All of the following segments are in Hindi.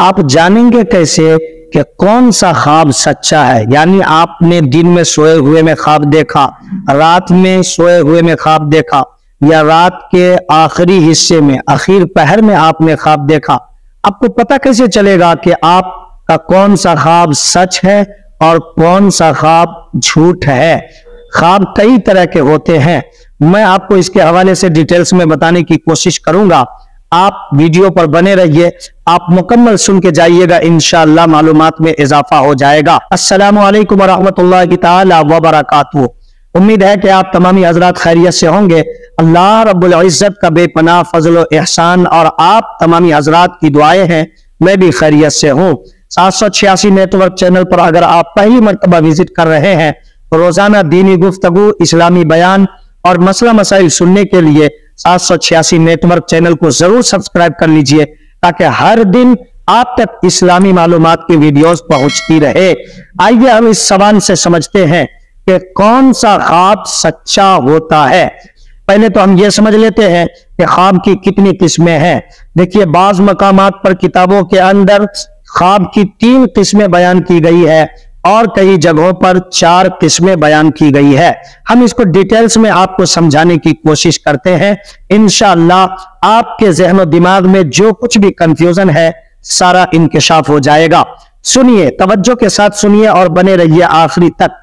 आप जानेंगे कैसे कि कौन सा ख्वाब सच्चा है। यानी आपने दिन में सोए हुए में ख्वाब देखा, रात में सोए हुए में ख्वाब देखा, या रात के आखिरी हिस्से में आखिर पहर में आपने ख्वाब देखा, आपको पता कैसे चलेगा कि आपका कौन सा ख्वाब सच है और कौन सा ख्वाब झूठ है। ख्वाब कई तरह के होते हैं, मैं आपको इसके हवाले से डिटेल्स में बताने की कोशिश करूंगा। आप वीडियो पर बने रहिए, आप मुकम्मल सुन के जाइएगा, इंशाअल्लाह मालूमात में इजाफा हो जाएगा। अस्सलामु अलैकुम वरहमतुल्लाहि ताला व बरकातुहू। उम्मीद है कि आप तमामी हजरात खैरियत से होंगे। अल्लाह रब्बुल इज्जत का बेपनाह फजल व एहसान और आप तमामी हजरात की दुआएं हैं, मैं भी खैरियत से हूँ। 786 नेटवर्क चैनल पर अगर आप पहली मर्तबा विजिट कर रहे हैं तो रोजाना दीनी गुफ्तगू, इस्लामी बयान और मसला मसाइल सुनने के लिए 786 नेटवर्क चैनल को जरूर सब्सक्राइब कर लीजिए, ताकि हर दिन आप तक इस्लामी मालूमात की वीडियोस पहुंचती रहे। आइए हम इस सवाल से समझते हैं कि कौन सा ख्वाब सच्चा होता है। पहले तो हम ये समझ लेते हैं कि ख्वाब की कितनी किस्में हैं। देखिए, बाज मकामात पर किताबों के अंदर ख्वाब की 3 किस्में बयान की गई है और कई जगहों पर 4 किस्में बयान की गई है। हम इसको डिटेल्स में आपको समझाने की कोशिश करते हैं। इंशाअल्लाह आपके ज़हन और दिमाग में जो कुछ भी कंफ्यूजन है सारा इंकशाफ हो जाएगा। सुनिए, तवज्जो के साथ सुनिए और बने रहिए आखिरी तक।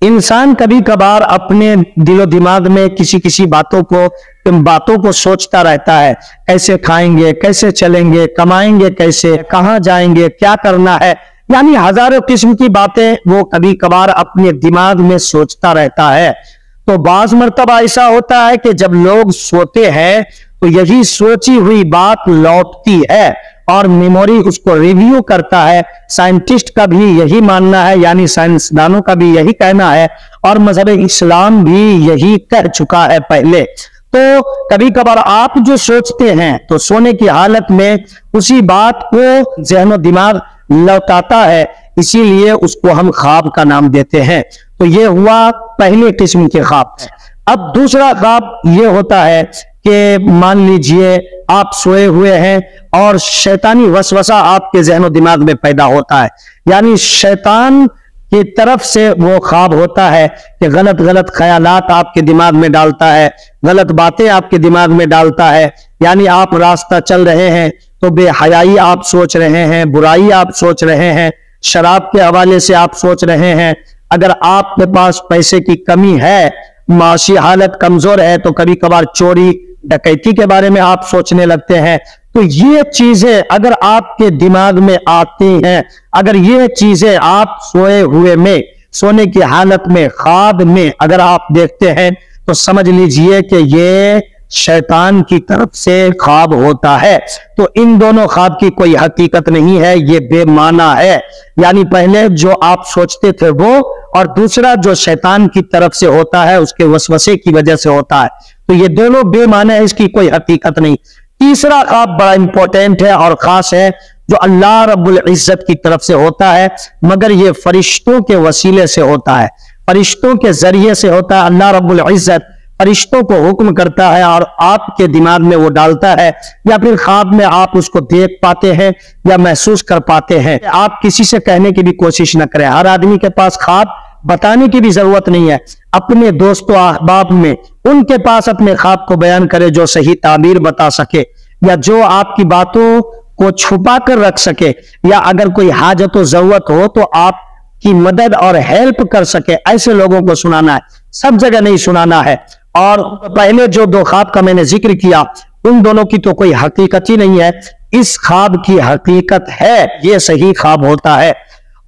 इंसान कभी कभार अपने दिलो दिमाग में किसी किसी बातों को सोचता रहता है। कैसे खाएंगे, कैसे चलेंगे, कमाएंगे कैसे, कहां जाएंगे, क्या करना है, यानी हजारों किस्म की बातें वो कभी कभार अपने दिमाग में सोचता रहता है। तो बाज मर्तबा ऐसा होता है कि जब लोग सोते हैं तो यही सोची हुई बात लौटती है और मेमोरी उसको रिव्यू करता है। साइंटिस्ट का भी यही मानना है, यानी साइंसदानों का भी यही कहना है और मजहब इस्लाम भी यही कह चुका है पहले। तो कभी कभार आप जो सोचते हैं तो सोने की हालत में उसी बात को ज़हन दिमाग लौटाता है, इसीलिए उसको हम ख्वाब का नाम देते हैं। तो ये हुआ पहले किस्म के ख्वाब। अब दूसरा ख्वाब ये होता है कि मान लीजिए आप सोए हुए हैं और शैतानी वसवसा आपके ज़हन दिमाग में पैदा होता है, यानी शैतान की तरफ से वो ख्वाब होता है कि गलत गलत ख्यालात आपके दिमाग में डालता है, गलत बातें आपके दिमाग में डालता है। यानी आप रास्ता चल रहे हैं तो बेहयाई आप सोच रहे हैं, बुराई आप सोच रहे हैं, शराब के हवाले से आप सोच रहे हैं। अगर आपके पास पैसे की कमी है, माशी हालत कमजोर है, तो कभी कभार चोरी डकैती के बारे में आप सोचने लगते हैं। तो ये चीजें अगर आपके दिमाग में आती हैं, अगर ये चीजें आप सोए हुए में, सोने की हालत में, ख्वाब में अगर आप देखते हैं तो समझ लीजिए कि ये शैतान की तरफ से ख्वाब होता है। तो इन दोनों ख्वाब की कोई हकीकत नहीं है, ये बेमाना है। यानी पहले जो आप सोचते थे वो, और दूसरा जो शैतान की तरफ से होता है उसके वसवसे की वजह से होता है। तो ये दोनों बेमाना है, इसकी कोई हकीकत नहीं। तीसरा ख्वाब बड़ा इंपॉर्टेंट है और खास है, जो अल्लाह रब्बुल इज्जत की तरफ से होता है, मगर ये फरिश्तों के वसीले से होता है, फरिश्तों के जरिए से होता है। अल्लाह रब्बुल इज्जत फरिश्तों को हुक्म करता है और आपके दिमाग में वो डालता है, या फिर ख्वाब में आप उसको देख पाते हैं या महसूस कर पाते हैं। आप किसी से कहने की भी कोशिश न करें। हर आदमी के पास ख्वाब बताने की भी जरूरत नहीं है। अपने दोस्तों अहबाब में उनके पास अपने ख्वाब को बयान करें जो सही ताबीर बता सके, या जो आपकी बातों को छुपा कर रख सके, या अगर कोई हाजत और जरूरत हो तो आपकी मदद और हेल्प कर सके। ऐसे लोगों को सुनाना है, सब जगह नहीं सुनाना है। और पहले जो 2 ख्वाब का मैंने जिक्र किया, उन दोनों की तो कोई हकीकत ही नहीं है। इस ख्वाब की हकीकत है, ये सही ख्वाब होता है।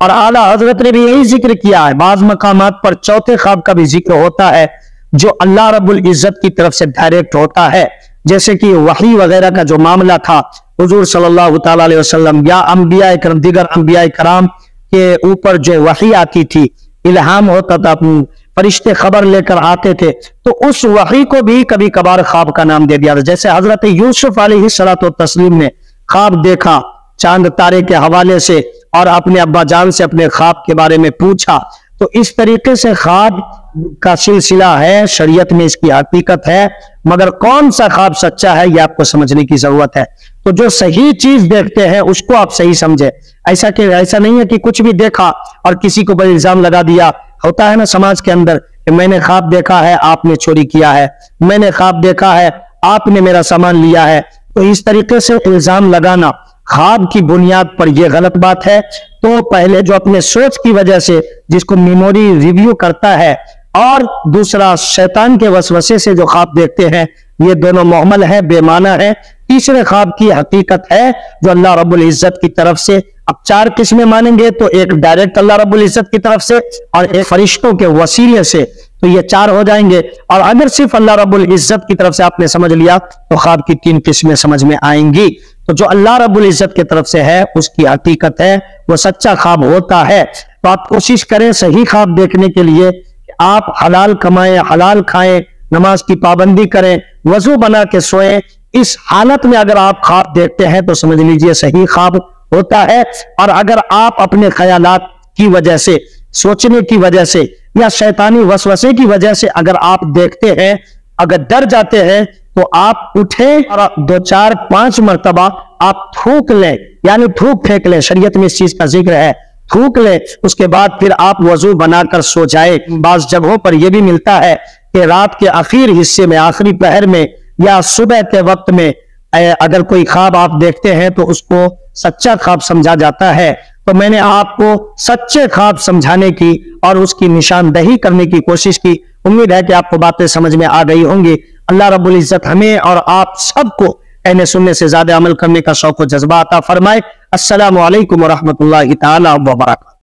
और आला हजरत ने भी यही जिक्र किया है। बाज मकामात पर चौथे ख्वाब का भी जिक्र होता है, जो अल्लाह रब्बुल इज्जत की तरफ से डायरेक्ट होता है। जैसे कि वही वगैरह का जो मामला था, हुजूर सल्लल्लाहु ताला अलैहि वसल्लम या अंबिया करम, दीगर अंबिया कराम के ऊपर जो वही आती थी, इल्हाम होता था, फरिश्ते खबर लेकर आते थे, तो उस वही को भी कभी कभार ख्वाब का नाम दे दिया था। जैसे हजरत यूसुफ अलैहिस्सलातु तस्लीम ने ख्वाब देखा चांद तारे के हवाले से और अपने अब्बा जान से अपने ख्वाब के बारे में पूछा। तो इस तरीके से ख्वाब का सिलसिला है, शरीयत में इसकी हकीकत है, मगर कौन सा ख्वाब सच्चा है यह आपको समझने की जरूरत है। तो जो सही चीज देखते हैं उसको आप सही समझे। ऐसा नहीं है कि कुछ भी देखा और किसी को बड़े इल्जाम लगा दिया। होता है ना समाज के अंदर कि मैंने ख्वाब देखा है आपने चोरी किया है, मैंने ख्वाब देखा है आपने मेरा सामान लिया है। तो इस तरीके से इल्जाम लगाना ख्वाब की बुनियाद पर यह गलत बात है। तो पहले जो अपने सोच की वजह से जिसको मेमोरी रिव्यू करता है और दूसरा शैतान के वसवसे से जो ख्वाब देखते हैं, ये दोनों मुहम्मल है, बेमाना है। तीसरे ख्वाब की हकीकत है जो अल्लाह रब्बुल इज्जत की तरफ से। अब 4 किस्में मानेंगे तो एक डायरेक्ट अल्लाह रब्बुल इज्जत की तरफ से और एक फरिश्तों के वसीले से, तो ये 4 हो जाएंगे। और अगर सिर्फ अल्लाह रब्बुल इज्जत की तरफ से आपने समझ लिया तो ख्वाब की 3 किस्में समझ में आएंगी। तो जो अल्लाह रब्बुल इज्जत की तरफ से है उसकी हकीकत है, वो सच्चा ख्वाब होता है। तो आप कोशिश करें सही ख्वाब देखने के लिए, आप हलाल कमाएं, हलाल खाएं, नमाज की पाबंदी करें, वजू बना के सोएं। इस हालत में अगर आप ख्वाब देखते हैं तो समझ लीजिए सही ख्वाब होता है। और अगर आप अपने ख्यालात की वजह से, सोचने की वजह से या शैतानी वसवसे की वजह से अगर आप देखते हैं, अगर डर जाते हैं, तो आप उठें और 2, 4, 5 मरतबा आप थूक लें, यानी थूक फेंक लें। शरीयत में इस चीज का जिक्र है, थूक लें। उसके बाद फिर आप वजू बनाकर सो जाए। बाज़ जगहों पर यह भी मिलता है कि रात के आखिर हिस्से में, आखिरी पहर में या सुबह के वक्त में अगर कोई ख्वाब आप देखते हैं तो उसको सच्चा ख्वाब समझा जाता है। तो मैंने आपको सच्चे ख्वाब समझाने की और उसकी निशानदही करने की कोशिश की। उम्मीद है कि आपको बातें समझ में आ गई होंगी। अल्लाह रब्बुल इज्जत हमें और आप सबको कहने सुनने से ज्यादा अमल करने का शौक व जज्बा अता फरमाए। अस्सलामु अलैकुम व रहमतुल्लाहि तआला व बरकातहू।